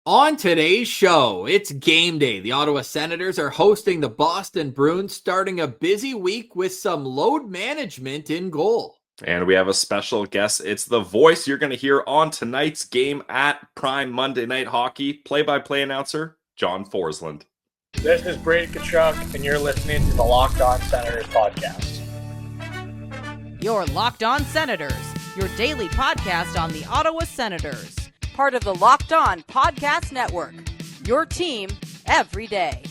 On today's show, it's game day. The Ottawa Senators are hosting the Boston Bruins, starting a busy week with some load management in goal. And we have a special guest. It's the voice you're going to hear on tonight's game at Prime Monday Night Hockey. Play-by-play announcer, John Forslund. This is Brady Tkachuk, and you're listening to the Locked On Senators podcast. You're Locked On Senators, your daily podcast on the Ottawa Senators. Part of the Locked On Podcast Network, your team every day.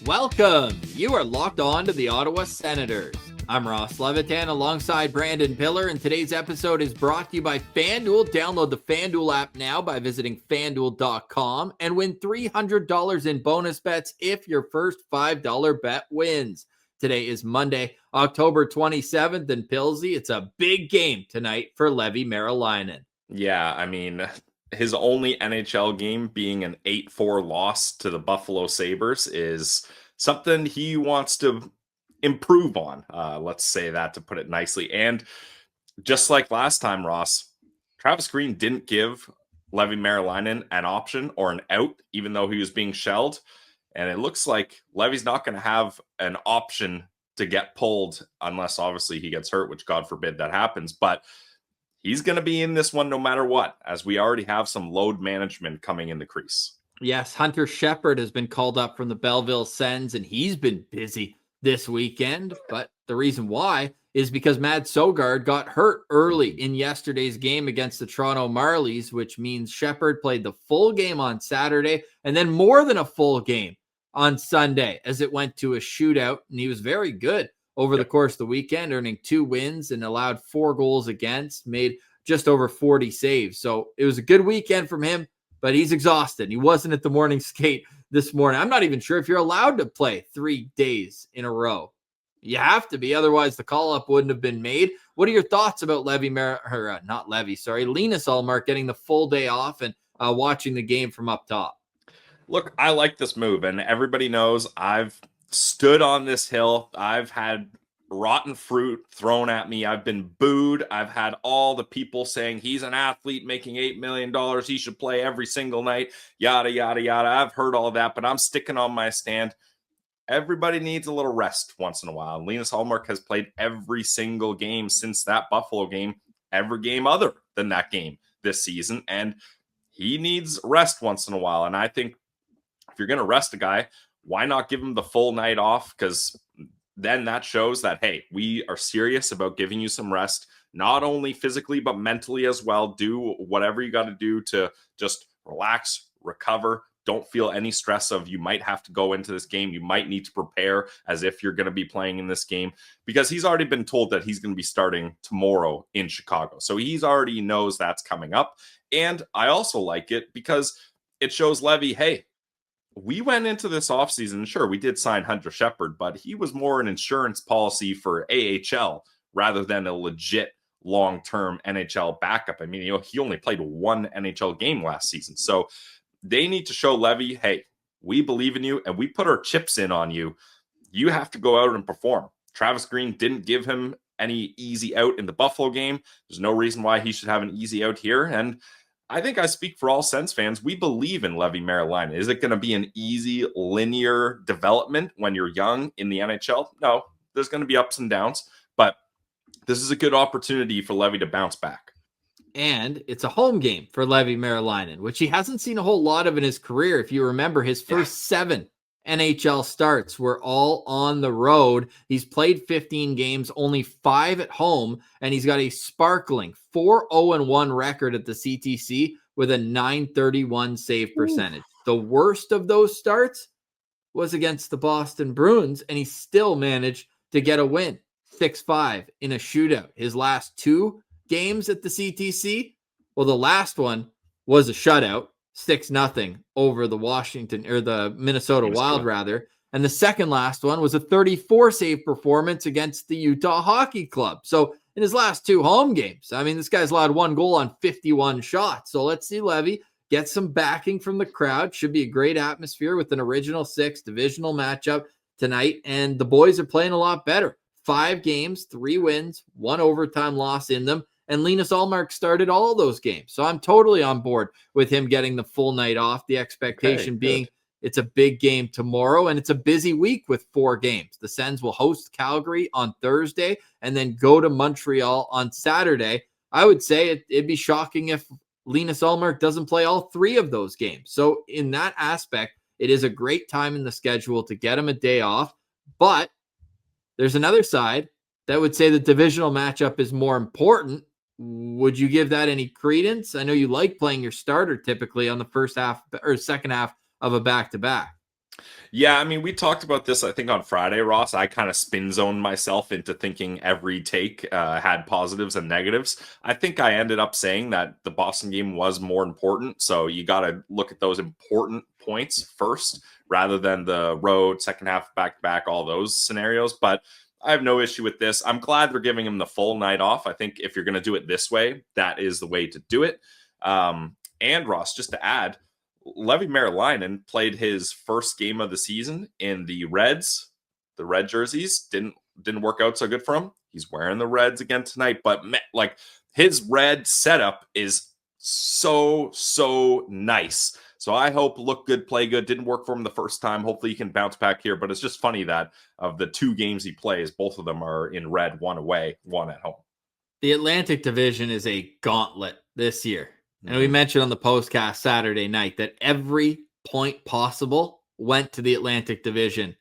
Welcome. You are locked on to the Ottawa Senators. I'm Ross Levitan alongside Brandon Piller, and today's episode is brought to you by FanDuel. Download the FanDuel app now by visiting FanDuel.com and win $300 in bonus bets if your first $5 bet wins. Today is Monday, October 27th, and Pilsy, it's a big game tonight for Leevi Meriläinen. Yeah, I mean, his only NHL game being an 8-4 loss to the Buffalo Sabres is something he wants to improve on. Let's say that to put it nicely. And just like last time, Ross, Travis Green didn't give Leevi Meriläinen an option or an out, even though he was being shelled. And it looks like Levy's not going to have an option to get pulled unless obviously he gets hurt, which God forbid that happens. But he's going to be in this one no matter what, as we already have some load management coming in the crease. Yes, Hunter Shepard has been called up from the Belleville Sens, and he's been busy this weekend. But the reason why is because Matt Sogard got hurt early in yesterday's game against the Toronto Marlies, which means Shepard played the full game on Saturday and then more than a full game on Sunday as it went to a shootout. And he was very good over the course of the weekend, earning 2 wins and allowed 4 goals against, made just over 40 saves. So it was a good weekend from him, but he's exhausted. He wasn't at the morning skate this morning. I'm not even sure if you're allowed to play 3 days in a row. You have to be, otherwise the call-up wouldn't have been made. What are your thoughts about Linus Ullmark getting the full day off and watching the game from up top? Look, I like this move, and everybody knows I've stood on this hill. I've had rotten fruit thrown at me. I've been booed. I've had all the people saying he's an athlete making $8 million. He should play every single night, yada, yada, yada. I've heard all that, but I'm sticking on my stand. Everybody needs a little rest once in a while. Linus Ullmark has played every single game since that Buffalo game, every game other than that game this season, and he needs rest once in a while. And I think if you're going to rest a guy, why not give him the full night off? Because then that shows that, hey, we are serious about giving you some rest, not only physically, but mentally as well. Do whatever you got to do to just relax, recover. Don't feel any stress of you might have to go into this game. You might need to prepare as if you're going to be playing in this game, because he's already been told that he's going to be starting tomorrow in Chicago. So he's already knows that's coming up. And I also like it because it shows Leevi, hey, we went into this offseason, sure, we did sign Hunter Shepard, but he was more an insurance policy for AHL rather than a legit long-term NHL backup. I mean, he only played 1 NHL game last season. So they need to show Leevi, hey, we believe in you and we put our chips in on you. You have to go out and perform. Travis Green didn't give him any easy out in the Buffalo game. There's no reason why he should have an easy out here. And I think I speak for all Sens fans. We believe in Leevi Meriläinen. Is it going to be an easy, linear development when you're young in the NHL? No, there's going to be ups and downs, but this is a good opportunity for Leevi to bounce back. And it's a home game for Leevi Meriläinen, which he hasn't seen a whole lot of in his career. If you remember, his first 7 NHL starts were all on the road. He's played 15 games, only 5 at home, and he's got a sparkling 4-0-1 record at the CTC with a .931 save percentage. The worst of those starts was against the Boston Bruins, and he still managed to get a win, 6-5 in a shootout. His last 2 games at the CTC, well, the last one was a shutout, 6-0 over the Minnesota Wild rather. And the second last one was a 34 save performance against the Utah Hockey Club. So in his last 2 home games, I mean, this guy's allowed 1 goal on 51 shots. So let's see Leevi get some backing from the crowd. Should be a great atmosphere with an Original 6 divisional matchup tonight. And the boys are playing a lot better. 5 games, 3 wins, 1 overtime loss in them. And Linus Ullmark started all those games. So I'm totally on board with him getting the full night off. The expectation being it's a big game tomorrow, and it's a busy week with 4 games. The Sens will host Calgary on Thursday and then go to Montreal on Saturday. I would say it'd be shocking if Linus Ullmark doesn't play all 3 of those games. So in that aspect, it is a great time in the schedule to get him a day off. But there's another side that would say the divisional matchup is more important. Would you give that any credence? I know you like playing your starter typically on the first half or second half of a back-to-back. Yeah, I mean, we talked about this, I think, on Friday, Ross. I kind of spin zoned myself into thinking every take had positives and negatives. I think I ended up saying that the Boston game was more important. So you got to look at those important points first rather than the road, second half, back-to-back, all those scenarios. But I have no issue with this. I'm glad we're giving him the full night off. I think if you're going to do it this way, that is the way to do it. And Ross, just to add, Leevi Meriläinen played his first game of the season in the Reds. The red jerseys didn't work out so good for him. He's wearing the Reds again tonight, but like his red setup is so nice. So I hope look good, play good. Didn't work for him the first time. Hopefully he can bounce back here. But it's just funny that of the 2 games he plays, both of them are in red, 1 away, 1 at home. The Atlantic Division is a gauntlet this year. And we mentioned on the postcast Saturday night that every point possible went to the Atlantic Division.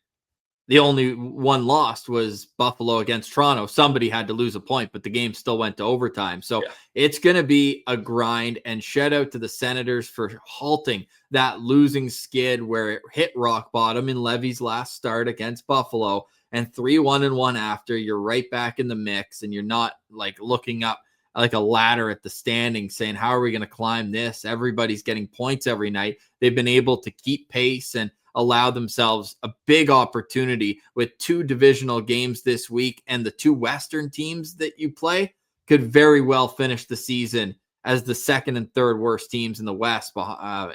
The only one lost was Buffalo against Toronto. Somebody had to lose a point, but the game still went to overtime. So it's going to be a grind. And shout out to the Senators for halting that losing skid where it hit rock bottom in Levy's last start against Buffalo. And 3-1-1 after, you're right back in the mix, and you're not like looking up like a ladder at the standings saying, how are we going to climb this? Everybody's getting points every night. They've been able to keep pace and allow themselves a big opportunity with 2 divisional games this week, and the 2 Western teams that you play could very well finish the season as the second and third worst teams in the West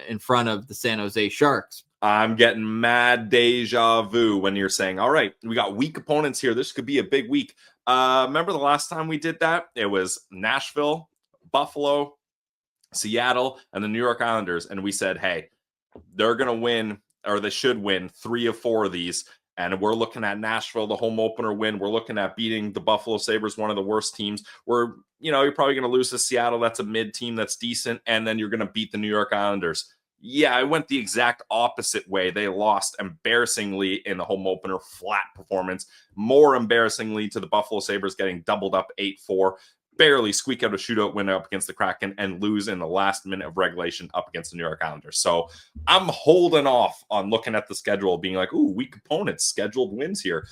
in front of the San Jose Sharks. I'm getting mad deja vu when you're saying, all right, we got weak opponents here. This could be a big week. Remember the last time we did that? It was Nashville, Buffalo, Seattle, and the New York Islanders. And we said, hey, they're going to win, or they should win 3 of 4 of these. And we're looking at Nashville, the home opener win. We're looking at beating the Buffalo Sabres, one of the worst teams. You're probably going to lose to Seattle. That's a mid team that's decent. And then you're going to beat the New York Islanders. Yeah, I went the exact opposite way. They lost embarrassingly in the home opener, flat performance. More embarrassingly to the Buffalo Sabres, getting doubled up 8-4. Barely squeak out a shootout win up against the Kraken and lose in the last minute of regulation up against the New York Islanders. So I'm holding off on looking at the schedule, being like, ooh, weak opponents, scheduled wins here.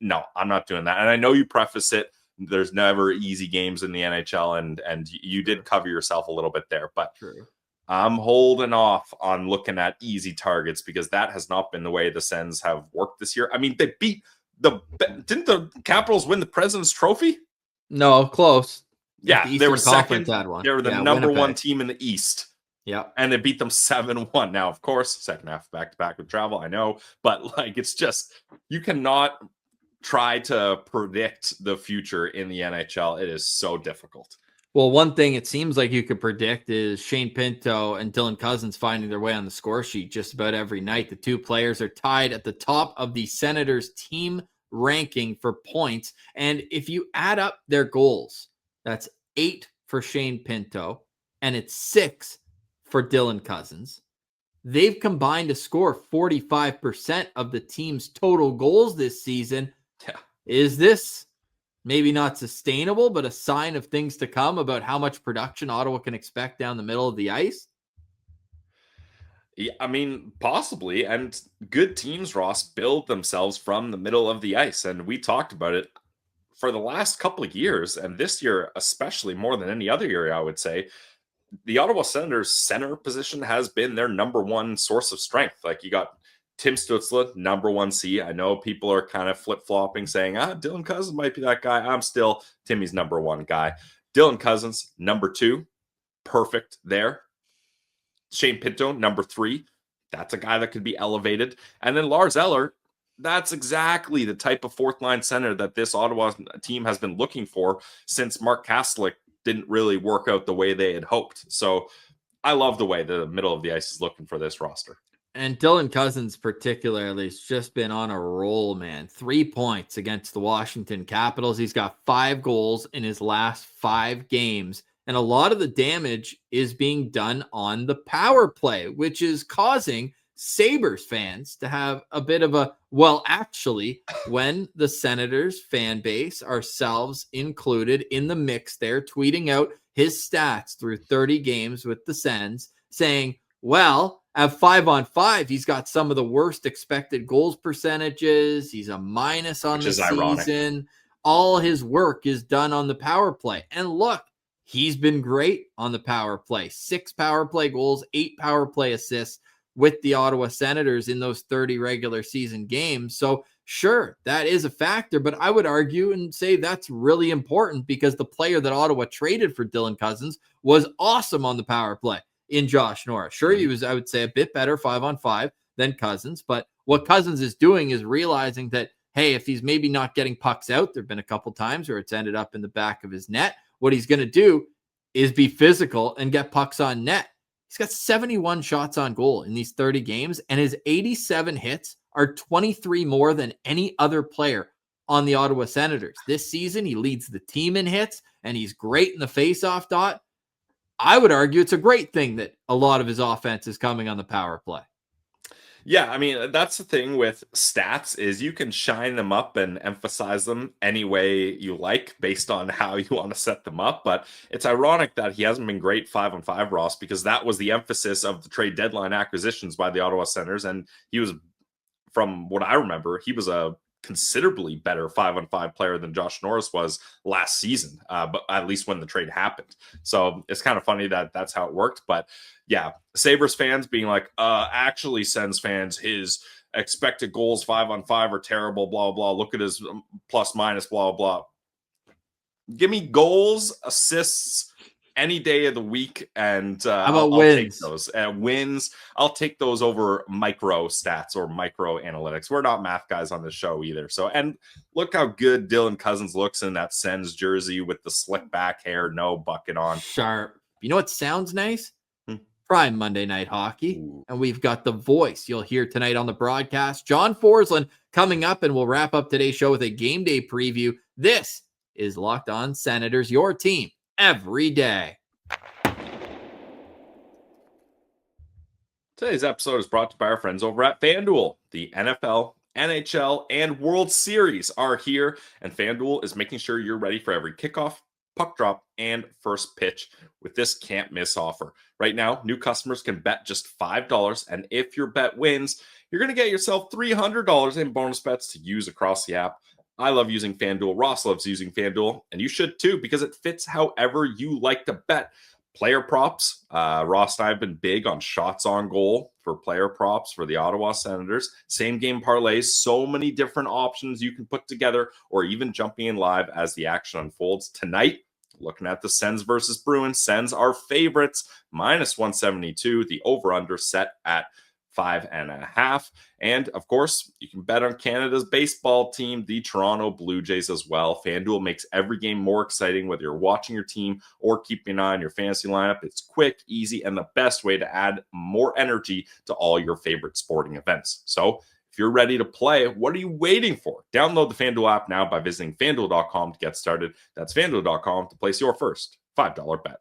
No, I'm not doing that. And I know you preface it. There's never easy games in the NHL, and you did cover yourself a little bit there. But True. I'm holding off on looking at easy targets because that has not been the way the Sens have worked this year. I mean, they didn't the Capitals win the President's Trophy? No, close. Yeah, The they were Eastern Conference second. had one. They were the number Winnipeg. 1 team in the East. Yeah. And they beat them 7-1. Now, of course, second half back-to-back with travel, I know. But, it's just, you cannot try to predict the future in the NHL. It is so difficult. Well, one thing it seems like you could predict is Shane Pinto and Dylan Cozens finding their way on the score sheet just about every night. The 2 players are tied at the top of the Senators team ranking for points. And if you add up their goals, that's 8 for Shane Pinto and it's 6 for Dylan Cozens. They've combined to score 45% of the team's total goals this season. Yeah. Is this maybe not sustainable, but a sign of things to come about how much production Ottawa can expect down the middle of the ice? Yeah, I mean, possibly. And good teams, Ross, build themselves from the middle of the ice. And we talked about it for the last couple of years, and this year, especially more than any other year, I would say. The Ottawa Senators center position has been their number 1 source of strength. Like, you got Tim Stützle, number 1 C. I know people are kind of flip-flopping, saying, Dylan Cozens might be that guy. I'm still Timmy's number 1 guy. Dylan Cozens, number 2. Perfect there. Shane Pinto, number 3. That's a guy that could be elevated. And then Lars Eller, that's exactly the type of 4th-line center that this Ottawa team has been looking for since Mark Kastelic didn't really work out the way they had hoped. So I love the way the middle of the ice is looking for this roster. And Dylan Cozens particularly has just been on a roll, man. 3 points against the Washington Capitals. He's got 5 goals in his last 5 games. And a lot of the damage is being done on the power play, which is causing Sabres fans to have a bit of a, well, actually, when the Senators fan base, ourselves included in the mix there, tweeting out his stats through 30 games with the Sens, saying, well, at 5-on-5, he's got some of the worst expected goals percentages. He's a minus on the season. Ironic. All his work is done on the power play. And look, he's been great on the power play. 6 power play goals, 8 power play assists with the Ottawa Senators in those 30 regular season games. So sure, that is a factor, but I would argue and say that's really important because the player that Ottawa traded for Dylan Cozens was awesome on the power play in Josh Norris. Sure, he was, I would say, a bit better 5-on-5 than Cozens, but what Cozens is doing is realizing that, hey, if he's maybe not getting pucks out, there've been a couple times where it's ended up in the back of his net. What he's going to do is be physical and get pucks on net. He's got 71 shots on goal in these 30 games, and his 87 hits are 23 more than any other player on the Ottawa Senators. This season, he leads the team in hits, and he's great in the faceoff dot. I would argue it's a great thing that a lot of his offense is coming on the power play. Yeah, I mean, that's the thing with stats is you can shine them up and emphasize them any way you like based on how you want to set them up. But it's ironic that he hasn't been great 5-on-5, Ross, because that was the emphasis of the trade deadline acquisitions by the Ottawa Senators. And he was, from what I remember, he was a considerably better 5-on-5 player than Josh Norris was last season, but at least when the trade happened. So it's kind of funny that that's how it worked. But yeah, Sabres fans being like, actually, Sens fans, his expected goals 5-on-5 are terrible, blah, blah. Look at his plus minus, blah, blah. Give me goals, assists, any day of the week, and I'll take those. Wins, I'll take those over micro stats or micro analytics. We're not math guys on this show either. So, and look how good Dylan Cozens looks in that Sens jersey with the slick back hair, no bucket on. Sharp. You know what sounds nice? Prime Monday Night Hockey. Ooh. And we've got the voice you'll hear tonight on the broadcast, John Forslund, coming up, and we'll wrap up today's show with a game day preview. This is Locked On Senators, your team every day. Today's episode is brought to you by our friends over at FanDuel. The NFL, NHL, and World Series are here, and FanDuel is making sure you're ready for every kickoff, puck drop, and first pitch with this can't-miss offer. Right now, new customers can bet just $5, and if your bet wins, you're going to get yourself $300 in bonus bets to use across the app. I love using FanDuel. Ross loves using FanDuel, and you should too, because it fits however you like to bet. Player props. Ross and I have been big on shots on goal for player props for the Ottawa Senators. Same game parlays. So many different options you can put together, or even jumping in live as the action unfolds. Tonight, looking at the Sens versus Bruins. Sens are favorites, minus 172. The over-under set at 5.5. And of course, you can bet on Canada's baseball team, the Toronto Blue Jays, as well. FanDuel makes every game more exciting, whether you're watching your team or keeping an eye on your fantasy lineup. It's quick, easy, and the best way to add more energy to all your favorite sporting events. So if you're ready to play, what are you waiting for? Download the FanDuel app now by visiting FanDuel.com to get started. That's FanDuel.com to place your first $5 bet.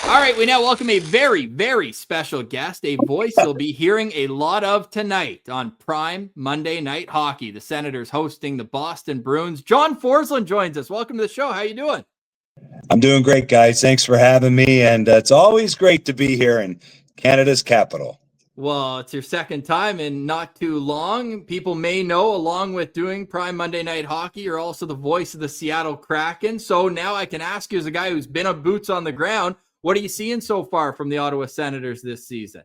All right, we now welcome a very, very special guest, a voice you'll be hearing a lot of tonight on Prime Monday Night Hockey. The Senators hosting the Boston Bruins. John Forslund joins us. Welcome to the show. How you doing? I'm doing great, guys. Thanks for having me, and it's always great to be here in Canada's capital. Well, it's your second time in not too long. People may know, along with doing Prime Monday Night Hockey, you're also the voice of the Seattle Kraken. So now I can ask you, as a guy who's been on boots on the ground, what are you seeing so far from the Ottawa Senators this season?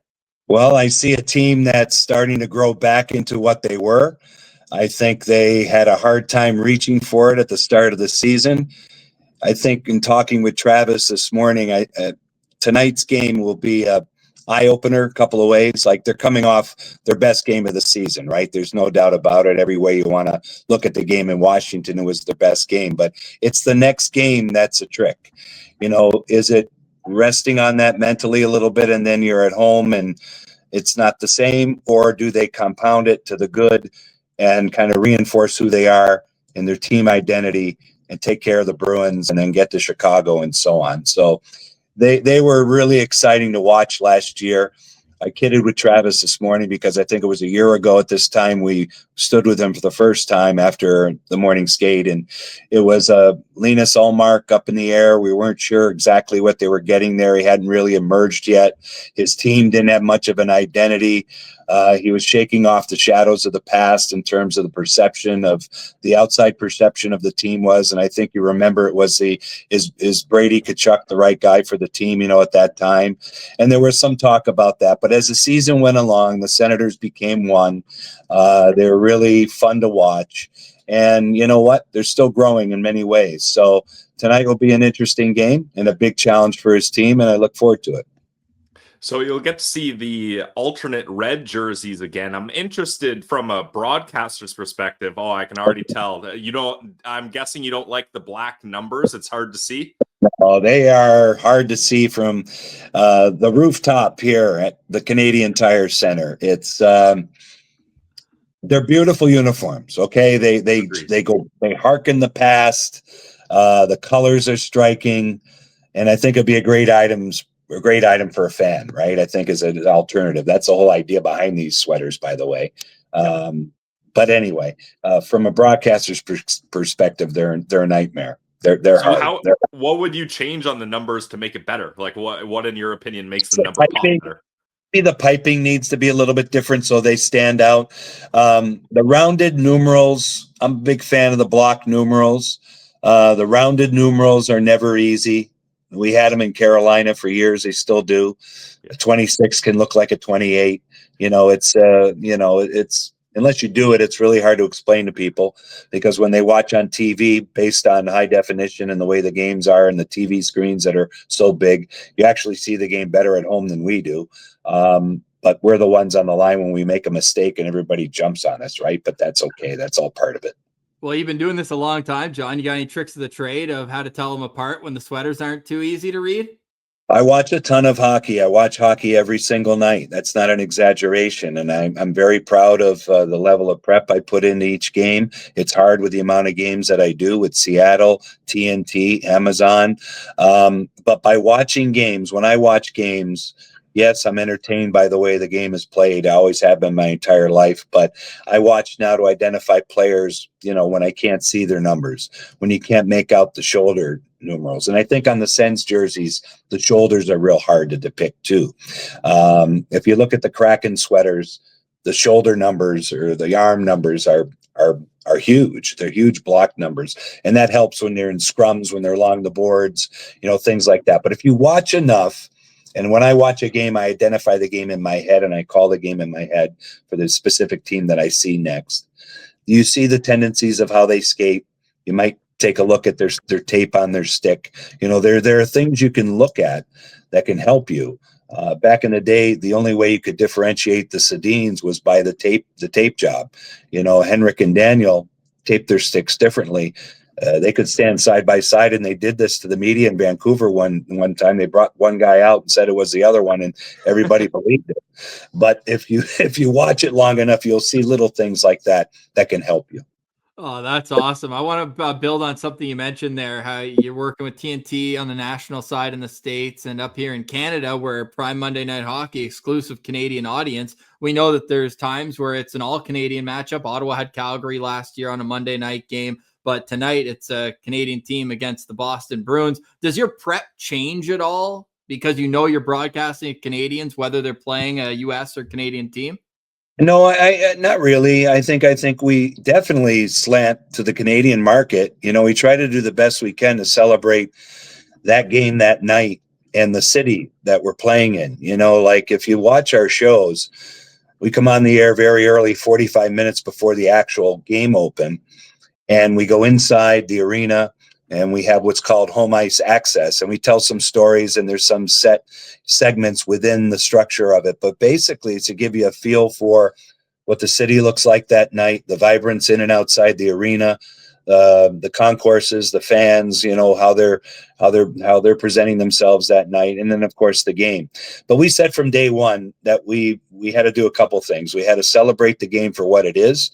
Well, I see a team that's starting to grow back into what they were. I think they had a hard time reaching for it at the start of the season. I think in talking with Travis this morning, tonight's game will be a eye-opener a couple of ways. Like, they're coming off their best game of the season, right? There's no doubt about it. Every way you want to look at the game in Washington, it was their best game. But it's the next game that's a trick. Is it resting on that mentally a little bit, and then you're at home and it's not the same? Or do they compound it to the good and kind of reinforce who they are and their team identity and take care of the Bruins and then get to Chicago and so on? So they were really exciting to watch last year. I kidded with Travis this morning because I think it was a year ago at this time we stood with him for the first time after the morning skate, and it was Linus Ullmark up in the air. We weren't sure exactly what they were getting there. He hadn't really emerged yet. His team didn't have much of an identity. He was shaking off the shadows of the past in terms of the perception of the outside perception of the team was. And I think you remember it was is Brady Tkachuk the right guy for the team, at that time. And there was some talk about that. But as the season went along, the Senators became one. They were really fun to watch. And you know what? They're still growing in many ways. So tonight will be an interesting game and a big challenge for his team, and I look forward to it. So you'll get to see the alternate red jerseys again. I'm interested from a broadcaster's perspective. Oh, I can already tell that I'm guessing you don't like the black numbers. It's hard to see. Oh, they are hard to see from the rooftop here at the Canadian Tire Center. It's they're beautiful uniforms. Okay, they harken the past. The colors are striking, and I think it'd be a great item for a fan, right? I think is an alternative. That's the whole idea behind these sweaters, by the way. But anyway, from a broadcaster's perspective, they're a nightmare. They're hard. What would you change on the numbers to make it better? Like what in your opinion makes the number pop better? The piping needs to be a little bit different so they stand out. The rounded numerals, I'm a big fan of the block numerals. The rounded numerals are never easy. We had them in Carolina for years. They still do. A 26 can look like a 28. It's unless you do it, it's really hard to explain to people, because when they watch on TV based on high definition and the way the games are and the TV screens that are so big, you actually see the game better at home than we do. But we're the ones on the line when we make a mistake and everybody jumps on us, right? But that's okay. That's all part of it. Well, you've been doing this a long time, John. You got any tricks of the trade of how to tell them apart when the sweaters aren't too easy to read? I watch a ton of hockey. I watch hockey every single night. That's not an exaggeration. And I'm very proud of the level of prep I put into each game. It's hard with the amount of games that I do with Seattle, TNT, Amazon. But by watching games, when I watch games, yes, I'm entertained by the way the game is played. I always have been my entire life. But I watch now to identify players, when I can't see their numbers, when you can't make out the shoulder numerals. And I think on the Sens jerseys, the shoulders are real hard to depict too. If you look at the Kraken sweaters, the shoulder numbers or the arm numbers are huge. They're huge block numbers. And that helps when they're in scrums, when they're along the boards, things like that. But if you watch enough, and when I watch a game, I identify the game in my head and I call the game in my head for the specific team that I see next. You see the tendencies of how they skate. You might take a look at their tape on their stick. There are things you can look at that can help you. Back in the day, the only way you could differentiate the Sedins was by the tape job. Henrik and Daniel taped their sticks differently. They could stand side by side, and they did this to the media in Vancouver one time. They brought one guy out and said it was the other one, and everybody believed it. But if you watch it long enough, you'll see little things like that can help you. Oh, that's awesome. I want to build on something you mentioned there, how you're working with TNT on the national side in the States and up here in Canada, where Prime Monday Night Hockey, exclusive Canadian audience. We know that there's times where it's an all-Canadian matchup. Ottawa had Calgary last year on a Monday night game, but tonight it's a Canadian team against the Boston Bruins. Does your prep change at all because you're broadcasting Canadians, whether they're playing a U.S. or Canadian team? No, I not really. I think we definitely slant to the Canadian market. We try to do the best we can to celebrate that game that night and the city that we're playing in. Like if you watch our shows, we come on the air very early, 45 minutes before the actual game open, and we go inside the arena. and we have what's called home ice access, and we tell some stories, and there's some set segments within the structure of it. But basically, it's to give you a feel for what the city looks like that night, the vibrance in and outside the arena, the concourses, the fans, how they're presenting themselves that night, and then of course the game. But we said from day one that we had to do a couple things. We had to celebrate the game for what it is,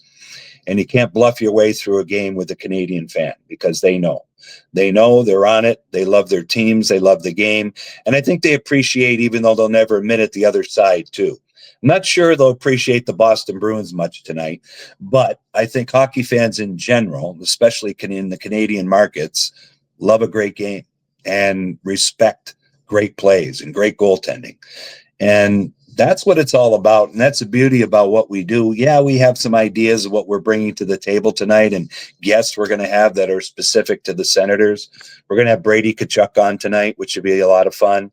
and you can't bluff your way through a game with a Canadian fan, because they know they're on it. They love their teams. They love the game. And I think they appreciate, even though they'll never admit it, the other side too. I'm not sure they'll appreciate the Boston Bruins much tonight, but I think hockey fans in general, especially in the Canadian markets, love a great game and respect great plays and great goaltending. And that's what it's all about. And that's the beauty about what we do. Yeah, we have some ideas of what we're bringing to the table tonight, and guests we're going to have that are specific to the Senators. We're going to have Brady Tkachuk on tonight, which should be a lot of fun.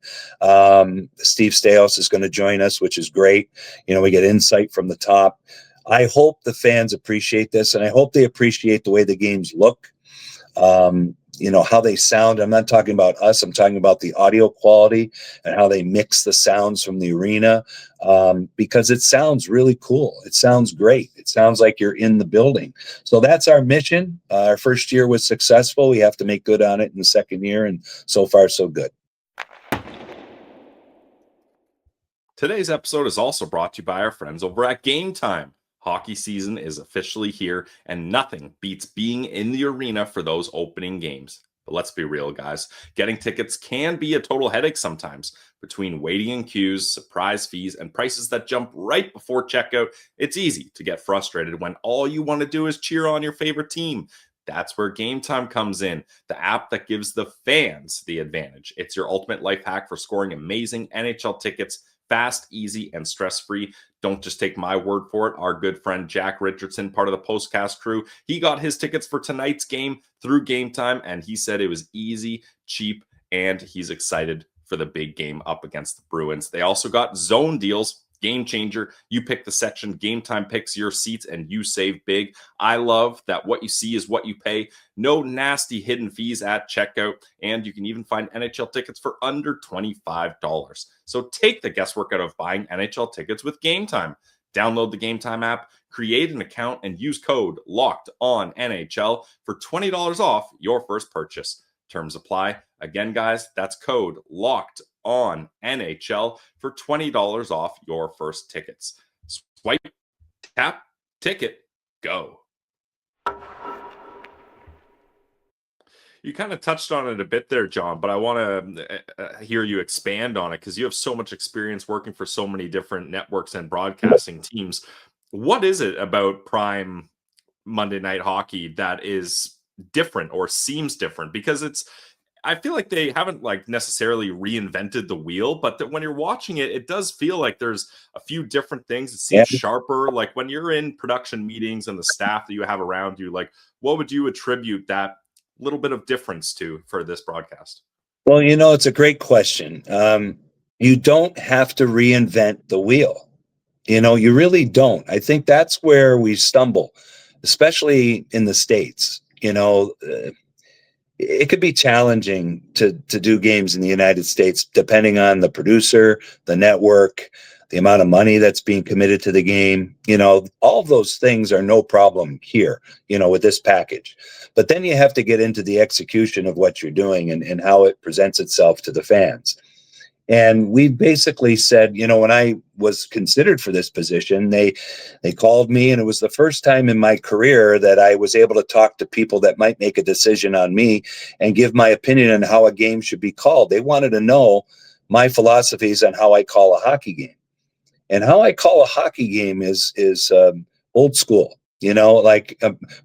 Steve Staios is going to join us, which is great. We get insight from the top. I hope the fans appreciate this, and I hope they appreciate the way the games look. How they sound. I'm not talking about us. I'm talking about the audio quality and how they mix the sounds from the arena, because it sounds really cool. It sounds great. It sounds like you're in the building. So that's our mission. Our first year was successful. We have to make good on it in the second year, and so far, so good. Today's episode is also brought to you by our friends over at Game Time. Hockey season is officially here, and nothing beats being in the arena for those opening games. But let's be real, guys. Getting tickets can be a total headache sometimes. Between waiting in queues, surprise fees, and prices that jump right before checkout, it's easy to get frustrated when all you want to do is cheer on your favorite team. That's where Game Time comes in, the app that gives the fans the advantage. It's your ultimate life hack for scoring amazing NHL tickets fast, easy, and stress-free. Don't just take my word for it. Our good friend Jack Richardson, part of the Postcast crew, he got his tickets for tonight's game through Game Time, and he said it was easy, cheap, and he's excited for the big game up against the Bruins. They also got zone deals. Game changer. You pick the section, Game Time picks your seats, and you save big. I love that what you see is what you pay. No nasty hidden fees at checkout, and you can even find NHL tickets for under $25. So take the guesswork out of buying NHL tickets with Game Time. Download the Game Time app, create an account, and use code LOCKEDONNHL for $20 off your first purchase. Terms apply. Again, guys, that's code LOCKEDONNHL for $20 off your first tickets. Swipe, tap, ticket, go. You kind of touched on it a bit there, John, but I want to hear you expand on it because you have so much experience working for so many different networks and broadcasting teams. What is it about Prime Monday Night Hockey that is different or seems different? Because I feel like they haven't necessarily reinvented the wheel, but that when you're watching it, it does feel like there's a few different things. It seems sharper. Like when you're in production meetings and the staff that you have around you, what would you attribute that little bit of difference to for this broadcast? Well, it's a great question. You don't have to reinvent the wheel. You really don't. I think that's where we stumble, especially in the States. It could be challenging to do games in the United States, depending on the producer, the network, the amount of money that's being committed to the game. All of those things are no problem here, with this package. But then you have to get into the execution of what you're doing and how it presents itself to the fans. And we basically said, when I was considered for this position, they called me, and it was the first time in my career that I was able to talk to people that might make a decision on me and give my opinion on how a game should be called. They wanted to know my philosophies on how I call a hockey game. And how I call a hockey game is old school.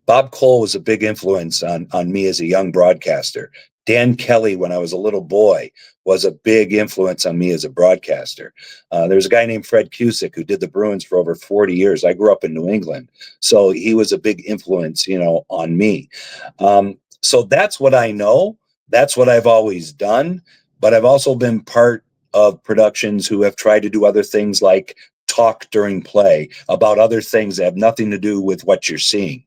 Bob Cole was a big influence on me as a young broadcaster. Dan Kelly, when I was a little boy, was a big influence on me as a broadcaster. There's a guy named Fred Cusick who did the Bruins for over 40 years. I grew up in New England, so he was a big influence, on me. So that's what I know. That's what I've always done. But I've also been part of productions who have tried to do other things like talk during play about other things that have nothing to do with what you're seeing.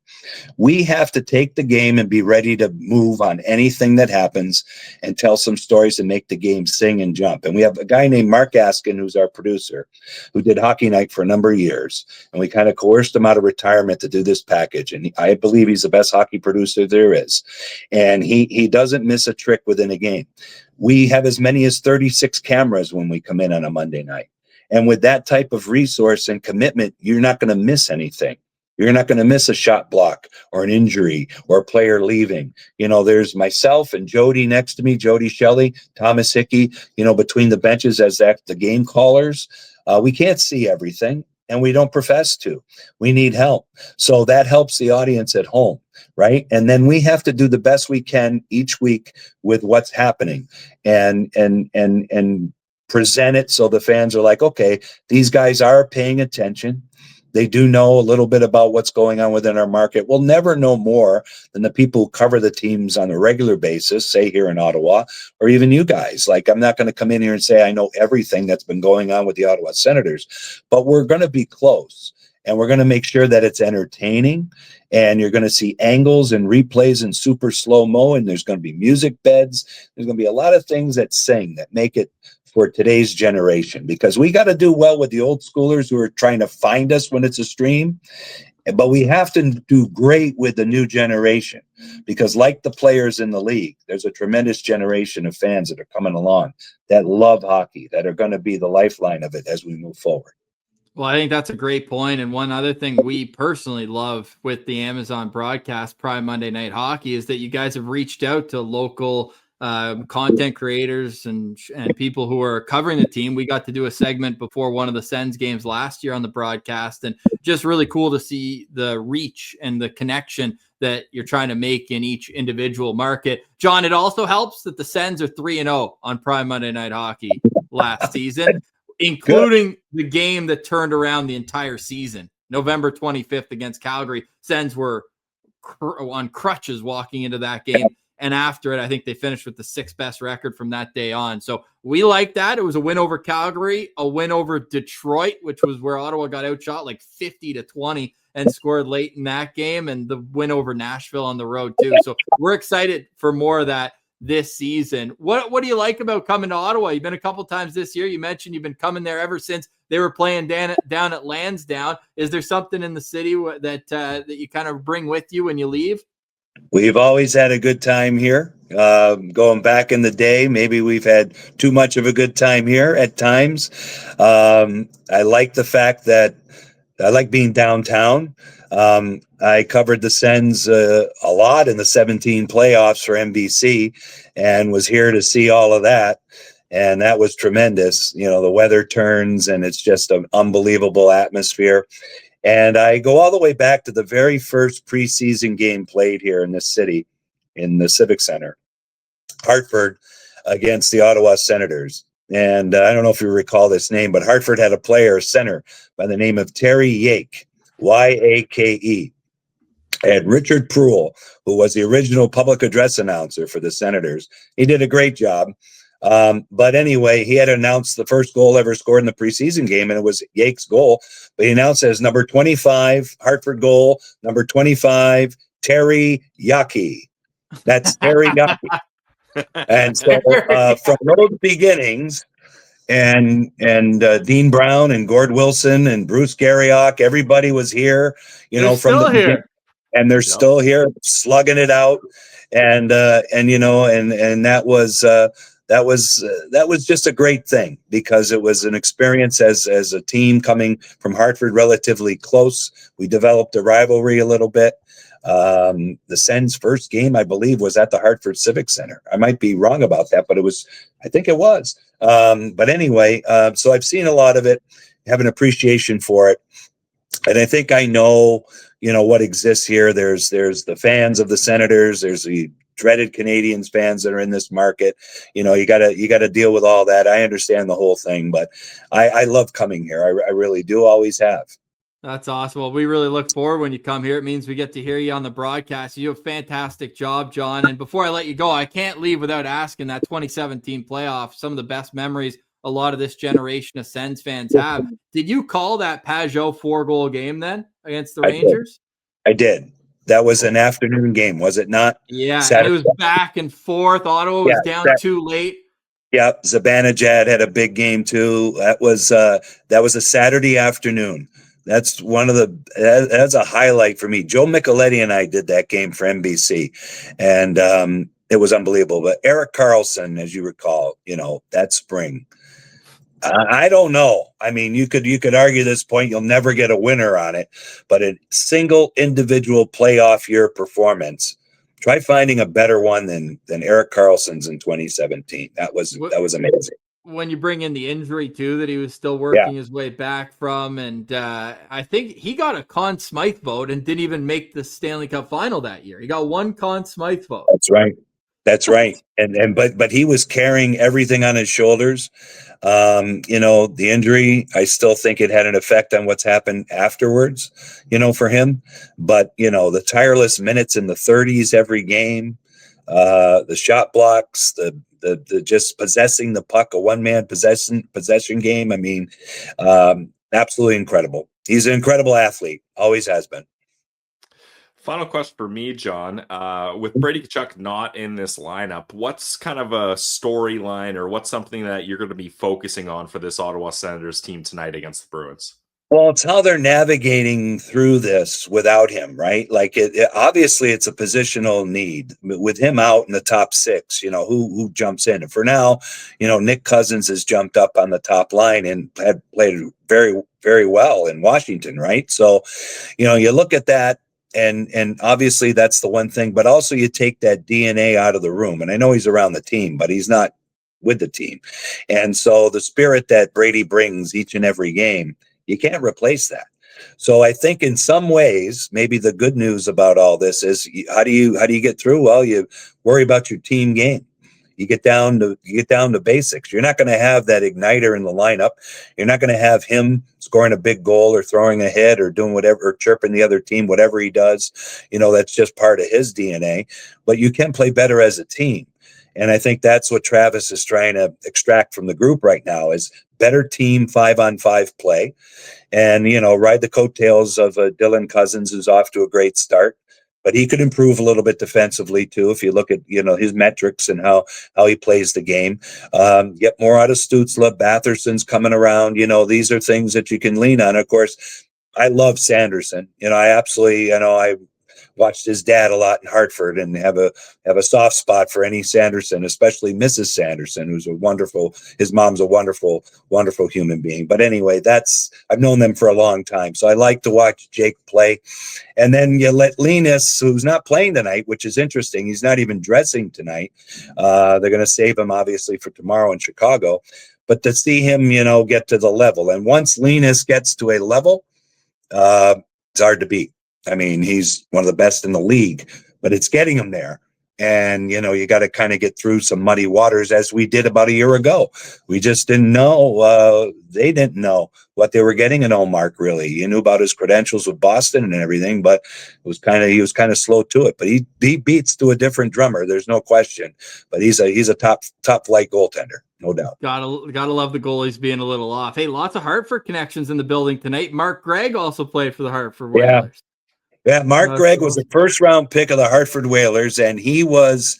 We have to take the game and be ready to move on anything that happens and tell some stories and make the game sing and jump. And we have a guy named Mark Askin, who's our producer, who did Hockey Night for a number of years. And we kind of coerced him out of retirement to do this package. And I believe he's the best hockey producer there is. And he doesn't miss a trick within a game. We have as many as 36 cameras when we come in on a Monday night. And with that type of resource and commitment, you're not going to miss anything. You're not going to miss a shot block or an injury or a player leaving. You know, there's myself and Jody next to me, Jody Shelley, Thomas Hickey, you know, between the benches as the game callers. We can't see everything, and we don't profess to. We need help. So that helps the audience at home, right? And then we have to do the best we can each week with what's happening and present it so the fans are like, okay, these guys are paying attention. They do know a little bit about what's going on within our market. We'll never know more than the people who cover the teams on a regular basis, say here in Ottawa, or even you guys. Like, I'm not going to come in here and say I know everything that's been going on with the Ottawa Senators, but we're going to be close, and we're going to make sure that it's entertaining, and you're going to see angles and replays in super slow-mo, and there's going to be music beds. There's going to be a lot of things that sing that make it for today's generation, because we got to do well with the old schoolers who are trying to find us when it's a stream, but we have to do great with the new generation, because like the players in the league, there's a tremendous generation of fans that are coming along that love hockey, that are going to be the lifeline of it as we move forward. Well, I think that's a great point. And one other thing we personally love with the Amazon broadcast Prime Monday Night Hockey is that you guys have reached out to local content creators and people who are covering the team. We got to do a segment before one of the Sens games last year on the broadcast, and just really cool to see the reach and the connection that you're trying to make in each individual market. John, it also helps that the Sens are 3-0 on Prime Monday Night Hockey last season, including the game that turned around the entire season, November 25th against Calgary. Sens were on crutches walking into that game. And after it, I think they finished with the 6th best record from that day on. So we like that. It was a win over Calgary, a win over Detroit, which was where Ottawa got outshot like 50-20 and scored late in that game, and the win over Nashville on the road too. So we're excited for more of that this season. What do you like about coming to Ottawa? You've been a couple times this year. You mentioned you've been coming there ever since they were playing down at Lansdowne. Is there something in the city that you kind of bring with you when you leave? We've always had a good time here. Going back in the day, maybe we've had too much of a good time here at times. I like the fact that I like being downtown. I covered the Sens a lot in the 17 playoffs for NBC and was here to see all of that. And that was tremendous. You know, the weather turns and it's just an unbelievable atmosphere. And I go all the way back to the very first preseason game played here in this city, in the Civic Center, Hartford against the Ottawa Senators. And I don't know if you recall this name, but Hartford had a player, a center, by the name of Terry Yake, Y-A-K-E. And Richard Pruill, who was the original public address announcer for the Senators. He did a great job. But anyway, he had announced the first goal ever scored in the preseason game, and it was Yake's goal. But he announced as number 25, Hartford goal, number 25, Terry Yake. That's Terry Yake. And so from those beginnings, and Dean Brown and Gord Wilson and Bruce Garriock, everybody was here, They're from the beginning. And they're still here slugging it out. And that was just a great thing, because it was an experience as a team coming from Hartford relatively close. We developed a rivalry a little bit. The Sens' first game, I believe, was at the Hartford Civic Center. I might be wrong about that, but I think it was. But anyway, so I've seen a lot of it, have an appreciation for it. And I think I know, what exists here. There's the fans of the Senators. There's the dreaded Canadians fans that are in this market. You got to deal with all that. I understand the whole thing, but I love coming here. I really do, always have. That's awesome. Well, we really look forward when you come here. It means we get to hear you on the broadcast. You do a fantastic job, John. And before I let you go, I can't leave without asking that 2017 playoff, some of the best memories a lot of this generation of Sens fans have. Did you call that Pajot 4-goal game then against the Rangers? I did. That was an afternoon game, was it not? Yeah, Saturday. and it was back and forth. Ottawa was down too late. Yep, Zibanejad had a big game too. That was a Saturday afternoon. That's that's a highlight for me. Joe Micheletti and I did that game for NBC, and it was unbelievable. But Erik Karlsson, as you recall, that spring. I don't know. I mean, you could argue this point. You'll never get a winner on it, but a single individual playoff year performance. Try finding a better one than Erik Karlsson's in 2017. That was amazing. When you bring in the injury too, that he was still working his way back from, and I think he got a Conn Smythe vote and didn't even make the Stanley Cup final that year. He got one Conn Smythe vote. That's right. But he was carrying everything on his shoulders. The injury, I still think it had an effect on what's happened afterwards, for him. But, the tireless minutes in the 30s every game, the shot blocks, the just possessing the puck, a one-man possession game. I mean, absolutely incredible. He's an incredible athlete, always has been. Final question for me, John. With Brady Tkachuk not in this lineup, what's kind of a storyline or what's something that you're going to be focusing on for this Ottawa Senators team tonight against the Bruins? Well, it's how they're navigating through this without him, right? Like obviously it's a positional need with him out in the top six, who jumps in. And for now, Nick Cozens has jumped up on the top line and had played very, very well in Washington, right? So, you look at that, and obviously that's the one thing, but also you take that DNA out of the room. And I know he's around the team, but he's not with the team. And so the spirit that Brady brings each and every game, you can't replace that. So I think in some ways, maybe the good news about all this is how do you get through? Well, you worry about your team game. You get down to basics. You're not going to have that igniter in the lineup. You're not going to have him scoring a big goal or throwing a hit or doing whatever, or chirping the other team, whatever he does. That's just part of his DNA. But you can play better as a team. And I think that's what Travis is trying to extract from the group right now is better team 5-on-5 play and, ride the coattails of Dylan Cozens, who's off to a great start. But he could improve a little bit defensively too. If you look at his metrics and how he plays the game, get more out of Stützle. Batherson's coming around. These are things that you can lean on. Of course, I love Sanderson. I watched his dad a lot in Hartford and have a soft spot for any Sanderson, especially Mrs. Sanderson, who's his mom's a wonderful, wonderful human being. But anyway, I've known them for a long time. So I like to watch Jake play. And then you let Linus, who's not playing tonight, which is interesting. He's not even dressing tonight. They're going to save him obviously for tomorrow in Chicago, but to see him, get to the level. And once Linus gets to a level, it's hard to beat. I mean, he's one of the best in the league, but it's getting him there. And, you got to kind of get through some muddy waters as we did about a year ago. We just didn't know. They didn't know what they were getting in Ullmark, really. You knew about his credentials with Boston and everything, but he was kind of slow to it. But he beats to a different drummer. There's no question. But he's a top flight goaltender. No doubt. Gotta love the goalies being a little off. Hey, lots of Hartford connections in the building tonight. Mark Gregg also played for the Hartford Whalers. Yeah, Mark Gregg was a first-round pick of the Hartford Whalers, and he was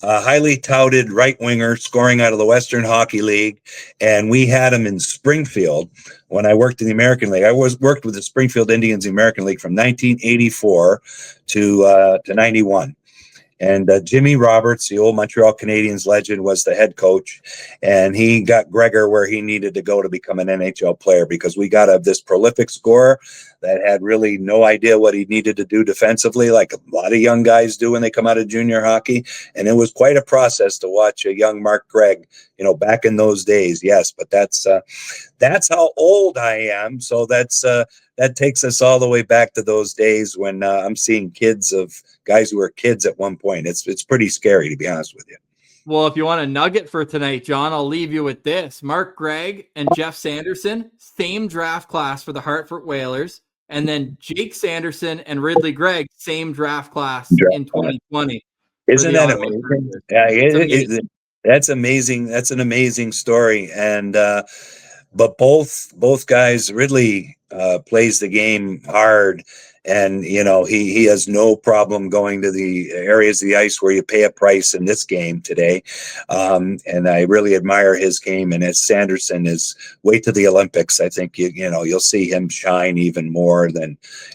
a highly touted right winger scoring out of the Western Hockey League. And we had him in Springfield when I worked in the American League. I worked with the Springfield Indians in the American League from 1984 to 91. And Jimmy Roberts, the old Montreal Canadiens legend, was the head coach. And he got Gregor where he needed to go to become an NHL player because we got this prolific scorer that had really no idea what he needed to do defensively, like a lot of young guys do when they come out of junior hockey. And it was quite a process to watch a young Mark Gregg, back in those days. Yes, but that's how old I am. So that takes us all the way back to those days when I'm seeing kids of guys who were kids at one point. It's pretty scary, to be honest with you. Well, if you want a nugget for tonight, John, I'll leave you with this. Mark Gregg and Jeff Sanderson, same draft class for the Hartford Whalers. And then Jake Sanderson and Ridley Gregg, same draft class in 2020. Isn't that amazing? Yeah, That's amazing. That's an amazing story. And but both guys, Ridley plays the game hard, and he has no problem going to the areas of the ice where you pay a price in this game today. And I really admire his game. And as Sanderson is, wait to the Olympics, I think you'll see him shine even more and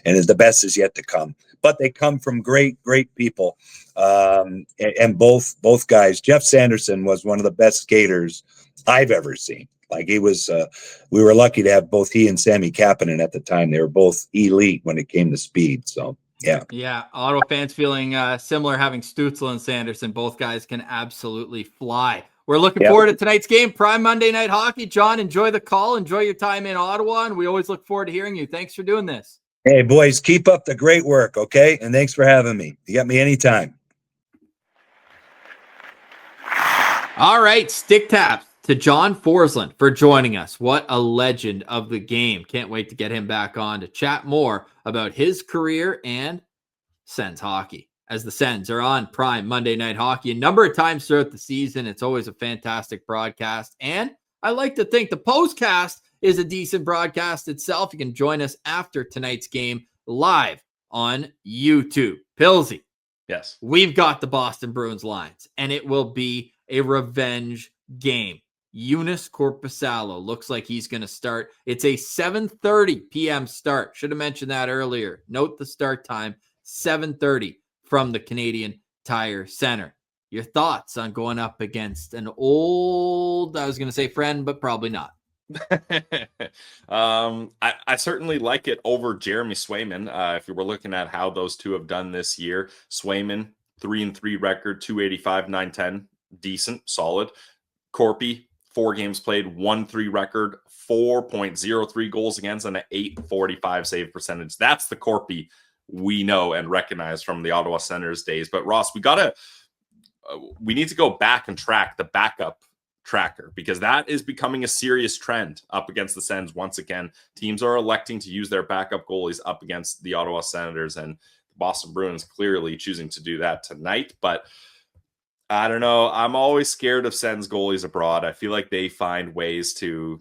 the best is yet to come. But they come from great people. And both guys, Jeff Sanderson was one of the best skaters I've ever seen. Like he was, we were lucky to have both he and Sammy Kapanen at the time. They were both elite when it came to speed. So, yeah. Yeah. Ottawa fans feeling similar, having Stützle and Sanderson. Both guys can absolutely fly. We're looking forward to tonight's game, Prime Monday Night Hockey. John, enjoy the call. Enjoy your time in Ottawa. And we always look forward to hearing you. Thanks for doing this. Hey, boys, keep up the great work, okay? And thanks for having me. You got me anytime. All right, stick taps to John Forslund for joining us. What a legend of the game. Can't wait to get him back on to chat more about his career and Sens hockey. As the Sens are on Prime Monday Night Hockey a number of times throughout the season, it's always a fantastic broadcast. And I like to think the postcast is a decent broadcast itself. You can join us after tonight's game live on YouTube. Pilsy. Yes. We've got the Boston Bruins lines, and it will be a revenge game. Joonas Korpisalo looks like he's going to start. It's a 7:30 p.m. start. Should have mentioned that earlier. Note the start time, 7:30 from the Canadian Tire Center. Your thoughts on going up against an old, I was going to say friend, but probably not. I certainly like it over Jeremy Swayman. If you were looking at how those two have done this year, Swayman 3-3 record, 285, 910, decent, solid. Corpy 4 games played, 1-3 record, 4.03 goals against, and an 845 save percentage. That's the Corpy we know and recognize from the Ottawa Senators days. But Ross, we need to go back and track the backup tracker, because that is becoming a serious trend up against the Sens. Once again, teams are electing to use their backup goalies up against the Ottawa Senators, and the Boston Bruins clearly choosing to do that tonight. But I don't know. I'm always scared of Sens goalies abroad. I feel like they find ways to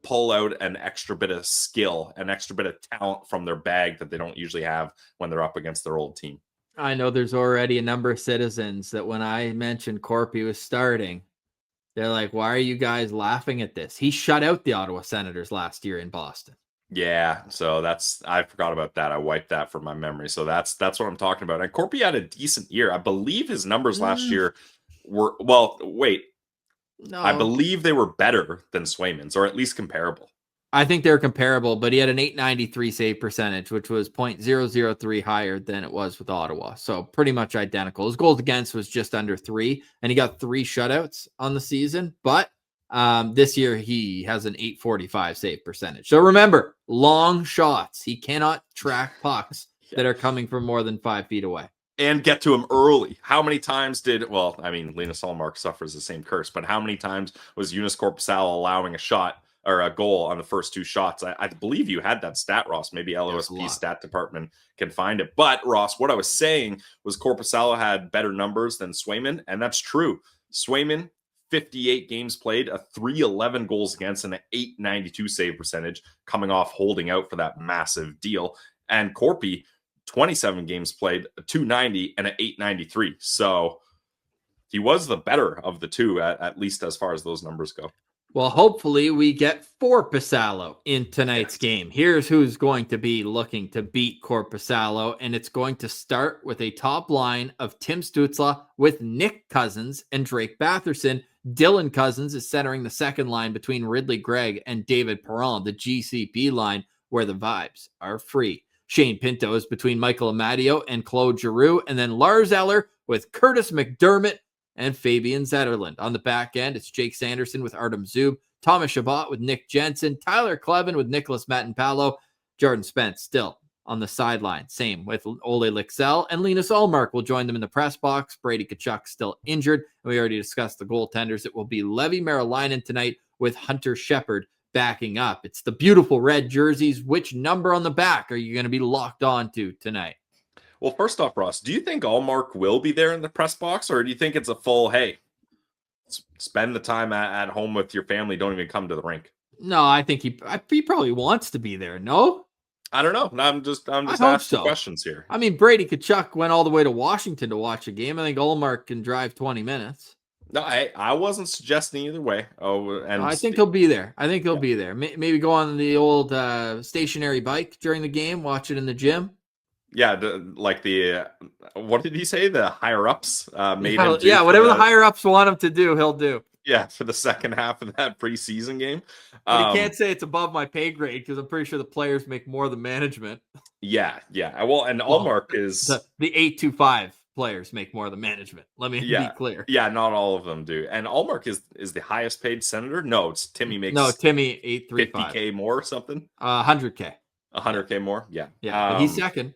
pull out an extra bit of skill, an extra bit of talent from their bag that they don't usually have when they're up against their old team. I know there's already a number of citizens that when I mentioned Corpy was starting, they're like, why are you guys laughing at this? He shut out the Ottawa Senators last year in Boston. Yeah, so I forgot about that. I wiped that from my memory. So that's what I'm talking about. And Corpy had a decent year. I believe his numbers last year were, I believe they were better than Swayman's, or at least comparable. I think they're comparable, but he had an 893 save percentage, which was 0.003 higher than it was with Ottawa. So pretty much identical. His goals against was just under 3, and he got 3 shutouts on the season. But this year he has an 845 save percentage. So remember, long shots. He cannot track pucks that are coming from more than 5 feet away. And get to him early. How many times Linus Ullmark suffers the same curse, but how many times was Joonas Korpisalo allowing a shot or a goal on the first 2 shots? I believe you had that stat, Ross. Maybe LOSP stat department can find it. But Ross, what I was saying was Korpisalo had better numbers than Swayman, and that's true. Swayman, 58 games played, a 311 goals against, and an 892 save percentage, coming off holding out for that massive deal. And Corpy, 27 games played, a 290 and an 893. So he was the better of the two, at least as far as those numbers go. Well, hopefully we get Korpisalo in tonight's game. Here's who's going to be looking to beat Korpisalo, and it's going to start with a top line of Tim Stützle with Nick Cozens and Drake Batherson. Dylan Cozens is centering the second line between Ridley Gregg and David Perron, the GCP line, where the vibes are free. Shane Pinto is between Michael Amadio and Claude Giroux, and then Lars Eller with Curtis McDermott and Fabian Zetterlund. On the back end, it's Jake Sanderson with Artem Zub, Thomas Chabot with Nick Jensen, Tyler Klevin with Nicholas Matinpalo, Jordan Spence still on the sideline. Same with Ole Lixell, and Linus Ullmark will join them in the press box. Brady Tkachuk still injured, and we already discussed the goaltenders. It will be Leevi Meriläinen tonight with Hunter Shepard backing up. It's the beautiful red jerseys. Which number on the back are you going to be locked on to tonight? Well, first off, Ross, do you think Ullmark will be there in the press box, or do you think it's a full, hey, spend the time at home with your family. Don't even come to the rink. No, I think he probably wants to be there. No, I don't know. I'm just hope asking so. questions here. I mean, Brady Tkachuk went all the way to Washington to watch a game. I think Ullmark can drive 20 minutes. No, I wasn't suggesting either way. Oh, and No, I think he'll be there. I think he'll be there. Maybe go on the old stationary bike during the game, watch it in the gym. Yeah, like the what did he say? The higher ups made him do. Yeah, whatever the higher ups want him to do, he'll do. Yeah, for the second half of that preseason game. But he can't say it's above my pay grade because I'm pretty sure the players make more than management. Yeah. Well, and Ullmark is the 825 players make more than management. Let me be clear. Yeah, not all of them do. And Ullmark is the highest paid senator. No, it's Timmy makes Timmy 835 50K more or something. 100K. 100K more. Yeah. But he's second.